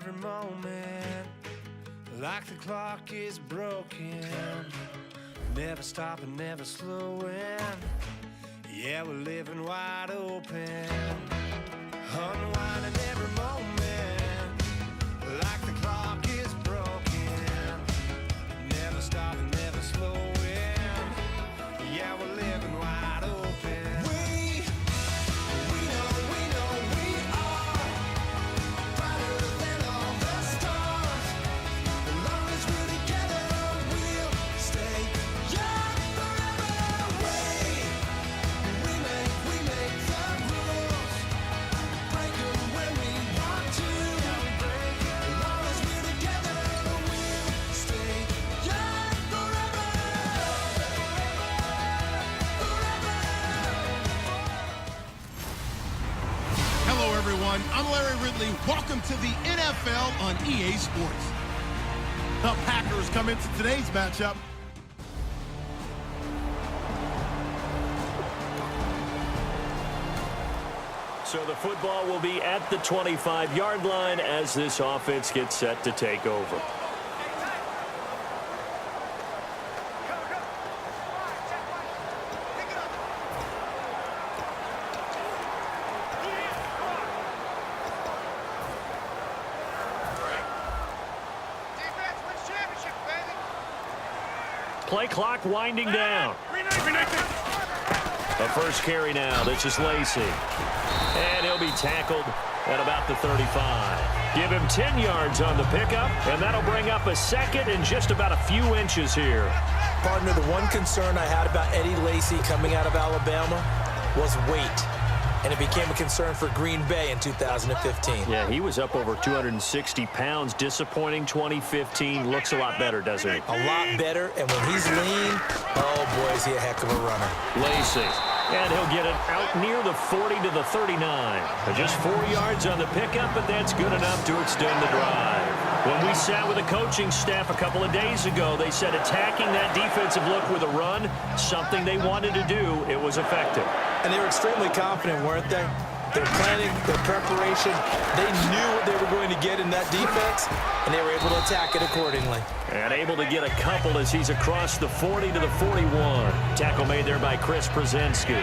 every moment, like the clock is broken. Never stopping, never slowing. Yeah, we're living wide open. Unwinding every moment, like the clock is broken. Never stopping, never slowing. Yeah, we're living wide open. We know we are brighter than all the stars. As long as we're together, we'll stay young forever. We make the rules, break them when we want to. As long as we're together, we'll stay young forever. Hello, everyone. I'm Larry Ridley. Welcome to the NFL on EA Sports. The Packers come into today's matchup. So the football will be at the 25-yard line as this offense gets set to take over. Play clock winding down. The first carry now. This is Lacey. And he'll be tackled at about the 35. Give him 10 yards on the pickup, and that'll bring up a second and just about a few inches here. Partner, the one concern I had about Eddie Lacy coming out of Alabama was weight. And it became a concern for Green Bay in 2015. Yeah, he was up over 260 pounds. Disappointing 2015. Looks a lot better, doesn't he? A lot better, and when he's lean, oh boy, is he a heck of a runner. Lacey. And he'll get it out near the 40 to the 39. Just 4 yards on the pickup, but that's good enough to extend the drive. When we sat with the coaching staff a couple of days ago, they said attacking that defensive look with a run, something they wanted to do, it was effective. And they were extremely confident, weren't they? Their planning, their preparation, they knew what they were going to get in that defense, and they were able to attack it accordingly. And able to get a couple as he's across the 40 to the 41. Tackle made there by Chris Brzezinski.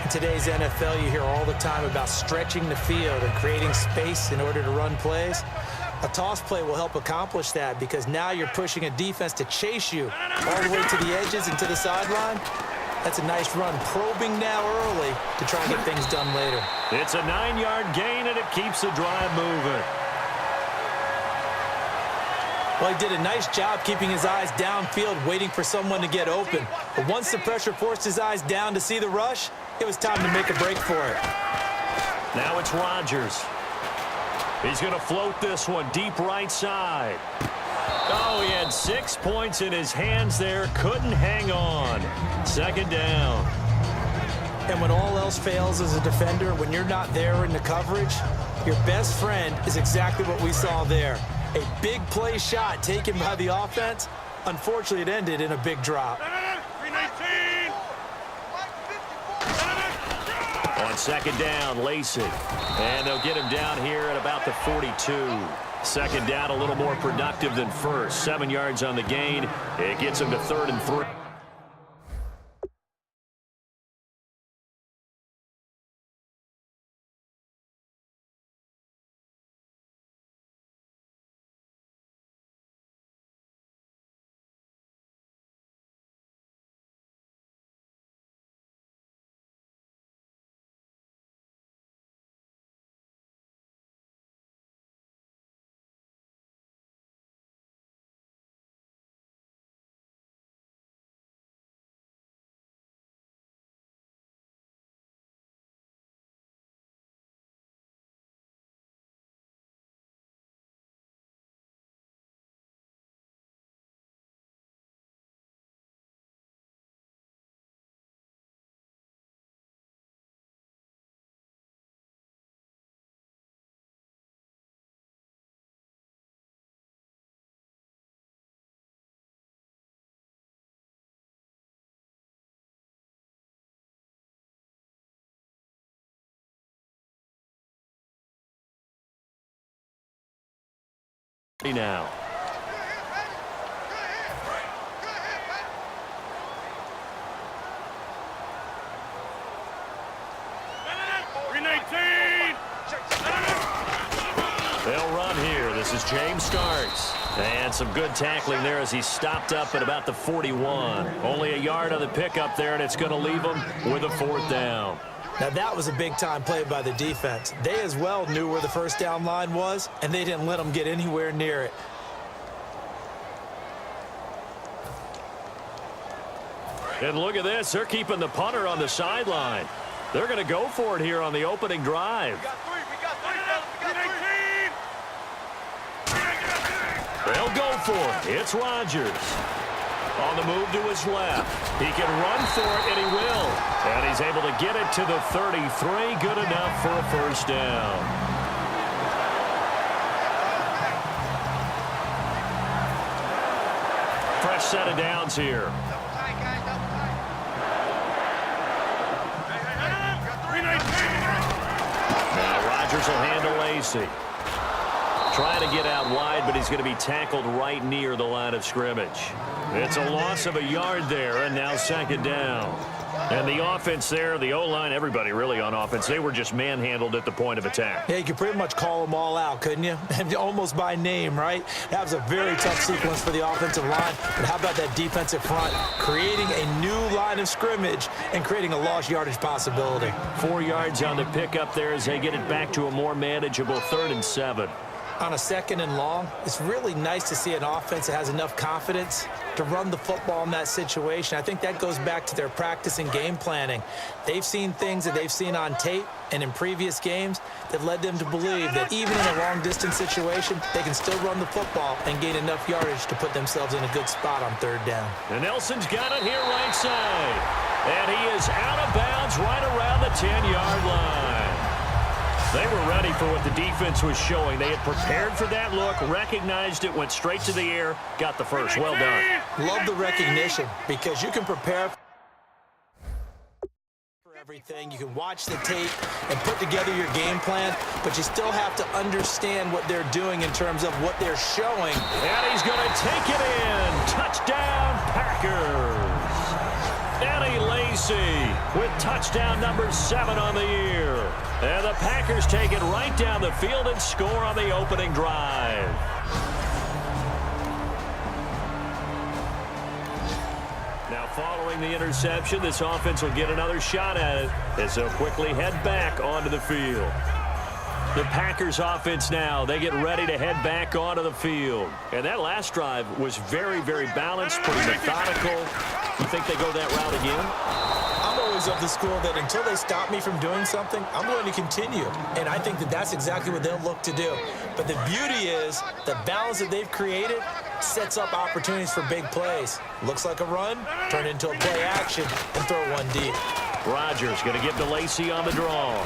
In today's NFL, you hear all the time about stretching the field and creating space in order to run plays. A toss play will help accomplish that because now you're pushing a defense to chase you all the way to the edges and to the sideline. That's a nice run, probing now early to try and get things done later. It's a 9-yard gain, and it keeps the drive moving. Well, he did a nice job keeping his eyes downfield, waiting for someone to get open. But once the pressure forced his eyes down to see the rush, it was time to make a break for it. Now it's Rodgers. He's going to float this one deep right side. Oh, he had 6 points in his hands there. Couldn't hang on. Second down. And when all else fails as a defender, when you're not there in the coverage, your best friend is exactly what we saw there. A big play shot taken by the offense. Unfortunately, it ended in a big drop. On second down, Lacey. And they'll get him down here at about the 42. Second down, a little more productive than first. 7 yards on the gain. It gets him to 3rd and 3. now. They'll run here. This is James Starks. And some good tackling there as he stopped up at about the 41. Only a yard on the pickup there, and it's going to leave him with a 4th down. Now, that was a big-time play by the defense. They as well knew where the first down line was, and they didn't let them get anywhere near it. And look at this. They're keeping the punter on the sideline. They're going to go for it here on the opening drive. They'll go for it. It's Rodgers. On the move to his left. He can run for it, and he will. And he's able to get it to the 33. Good enough for a 1st down. Fresh set of downs here. Now Rodgers will handle Lacey. Trying to get out wide, but he's going to be tackled right near the line of scrimmage. It's a loss of a yard there, and now 2nd down. And the offense there, the O-line, everybody really on offense, they were just manhandled at the point of attack. Yeah, you could pretty much call them all out, couldn't you? Almost by name, right? That was a very tough sequence for the offensive line. But how about that defensive front? Creating a new line of scrimmage and creating a lost yardage possibility. 4 yards on the pickup there as they get it back to a more manageable 3rd and 7. On a 2nd and long, it's really nice to see an offense that has enough confidence to run the football in that situation. I think that goes back to their practice and game planning. They've seen things that they've seen on tape and in previous games that led them to believe that even in a long-distance situation, they can still run the football and gain enough yardage to put themselves in a good spot on 3rd down. And Nelson's got it here right side. And he is out of bounds right around the 10-yard line. They were ready for what the defense was showing. They had prepared for that look, recognized it, went straight to the air, got the first. Well done. Love the recognition because you can prepare for everything. You can watch the tape and put together your game plan, but you still have to understand what they're doing in terms of what they're showing. And he's going to take it in. Touchdown, Packers. Eddie Lacy with touchdown number 7 on the year. And the Packers take it right down the field and score on the opening drive. Now following the interception, this offense will get another shot at it as they'll quickly head back onto the field. The Packers offense now, they get ready to head back onto the field. And that last drive was very, very balanced, pretty methodical. You think they go that route again? I'm always of the school that until they stop me from doing something, I'm going to continue. And I think that that's exactly what they'll look to do. But the beauty is the balance that they've created sets up opportunities for big plays. Looks like a run, turn into a play action, and throw one deep. Rodgers going to give to Lacy on the draw.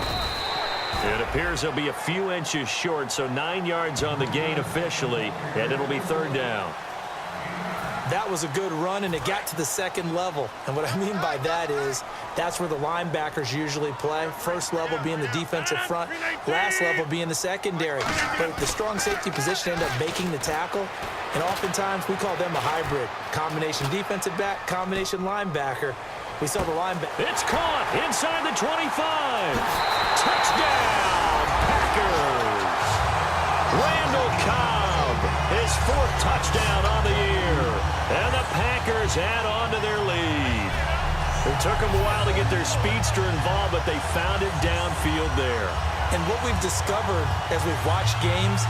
It appears he'll be a few inches short, so 9 yards on the gain officially, and it'll be 3rd down. That was a good run, and it got to the 2nd level. And what I mean by that is that's where the linebackers usually play. First level being the defensive front, last level being the secondary. But the strong safety position ended up making the tackle, and oftentimes we call them a hybrid. Combination defensive back, combination linebacker. We saw the linebacker. It's caught inside the 25. Touchdown, Packers. Randall Cobb, his 4th touchdown on the year. And the Packers add on to their lead. It took them a while to get their speedster involved, but they found it downfield there. And what we've discovered as we've watched games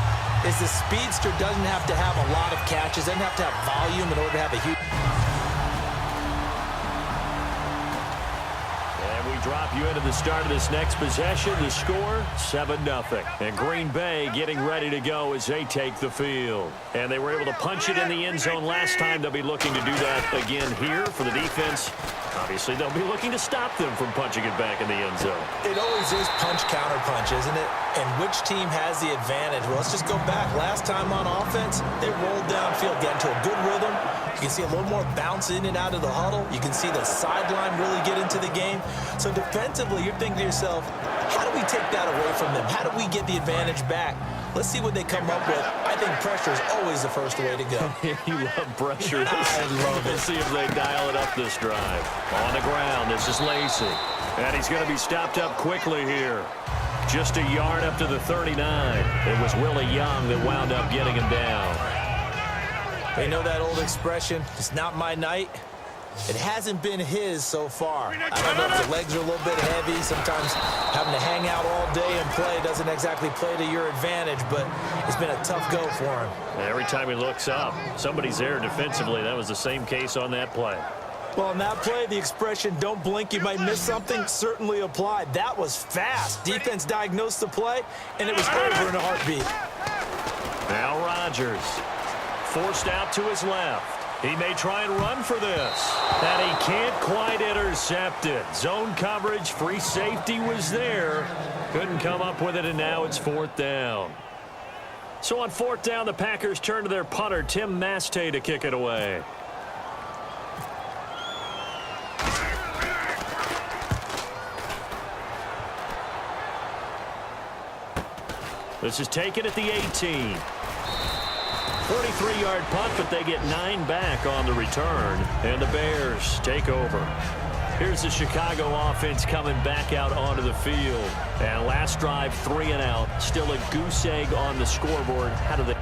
is the speedster doesn't have to have a lot of catches, doesn't have to have volume in order to have a huge... Drop you into the start of this next possession. The score, 7-0. And Green Bay getting ready to go as they take the field. And they were able to punch it in the end zone last time. They'll be looking to do that again here for the defense. Obviously, they'll be looking to stop them from punching it back in the end zone. It always is punch-counter-punch, isn't it? And which team has the advantage? Well, let's just go back. Last time on offense, they rolled downfield, got into a good rhythm. You can see a little more bounce in and out of the huddle. You can see the sideline really get into the game. So defensively, you're thinking to yourself, how do we take that away from them? How do we get the advantage back? Let's see what they come up with. I think pressure is always the first way to go. You love pressure. I love it. Let's see if they dial it up this drive. On the ground, this is Lacy. And he's going to be stopped up quickly here. Just a yard up to the 39. It was Willie Young that wound up getting him down. They know that old expression, it's not my night. It hasn't been his so far. I don't know if the legs are a little bit heavy. Sometimes having to hang out all day and play doesn't exactly play to your advantage, but it's been a tough go for him. Every time he looks up, somebody's there defensively. That was the same case on that play. Well, on that play, the expression, don't blink, you might miss something, certainly applied. That was fast. Defense diagnosed the play, and it was over in a heartbeat. Now Rodgers, forced out to his left. He may try and run for this. And he can't quite intercept it. Zone coverage, free safety was there. Couldn't come up with it, and now it's 4th down. So on 4th down, the Packers turn to their punter, Tim Mastay, to kick it away. This is taken at the 18. 43-yard punt, but they get 9 back on the return, and the Bears take over. Here's the Chicago offense coming back out onto the field. And last drive, 3 and out. Still a goose egg on the scoreboard. How do they...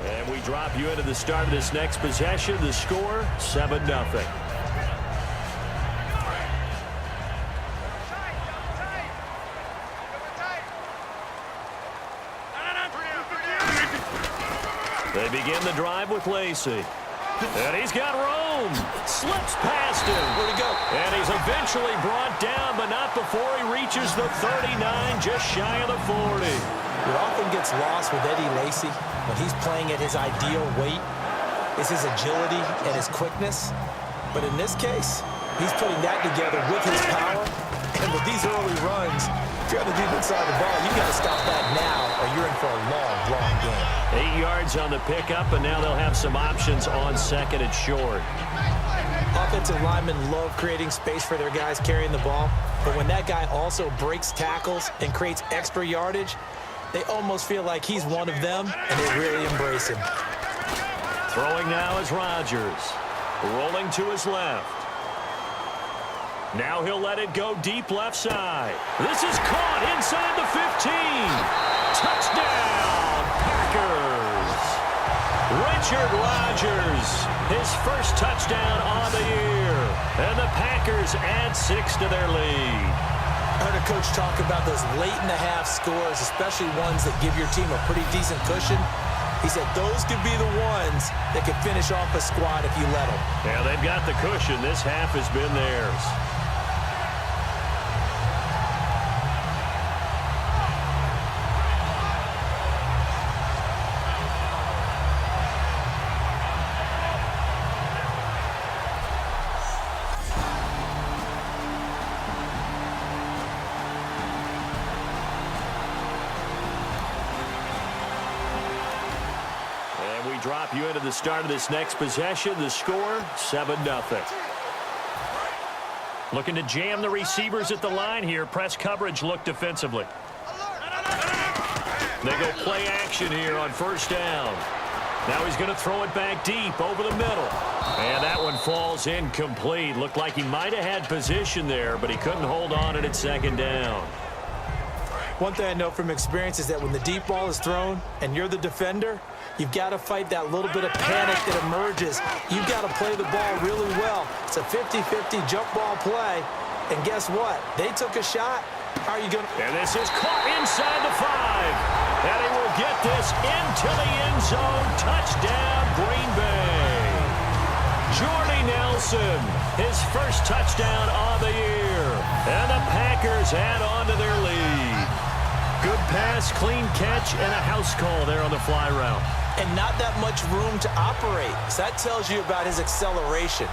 And we drop you into the start of this next possession. The score, 7-0. They begin the drive with Lacy. And he's got room. Slips past him. Where'd he go? And he's eventually brought down, but not before he reaches the 39, just shy of the 40. What often gets lost with Eddie Lacy when he's playing at his ideal weight is his agility and his quickness. But in this case, he's putting that together with his power. And with these early runs, if you're on the defense side of the ball, you got to stop that now or you're in for a long, long game. 8 yards on the pickup, and now they'll have some options on 2nd and short. Offensive linemen love creating space for their guys carrying the ball, but when that guy also breaks tackles and creates extra yardage, they almost feel like he's one of them, and they really embrace him. Throwing now is Rodgers. Rolling to his left. Now he'll let it go deep left side. This is caught inside the 15. Touchdown, Packers. Richard Rodgers, his first touchdown on the year. And the Packers add 6 to their lead. I heard a coach talk about those late-in-the-half scores, especially ones that give your team a pretty decent cushion. He said those could be the ones that could finish off a squad if you let them. Yeah, they've got the cushion. This half has been theirs. Drop you into the start of this next possession. The score, 7-0. Looking to jam the receivers at the line here. Press coverage look defensively. They go play action here on 1st down. Now he's going to throw it back deep over the middle. And that one falls incomplete. Looked like he might have had position there, but he couldn't hold on it at 2nd down. One thing I know from experience is that when the deep ball is thrown and you're the defender, you've got to fight that little bit of panic that emerges. You've got to play the ball really well. It's a 50-50 jump ball play. And guess what? They took a shot. How are you going to... And this is caught inside the 5. And he will get this into the end zone. Touchdown, Green Bay. Jordy Nelson, his first touchdown of the year. And the Packers add on to their lead. Good pass, clean catch, and a house call there on the fly route. And not that much room to operate. So that tells you about his acceleration.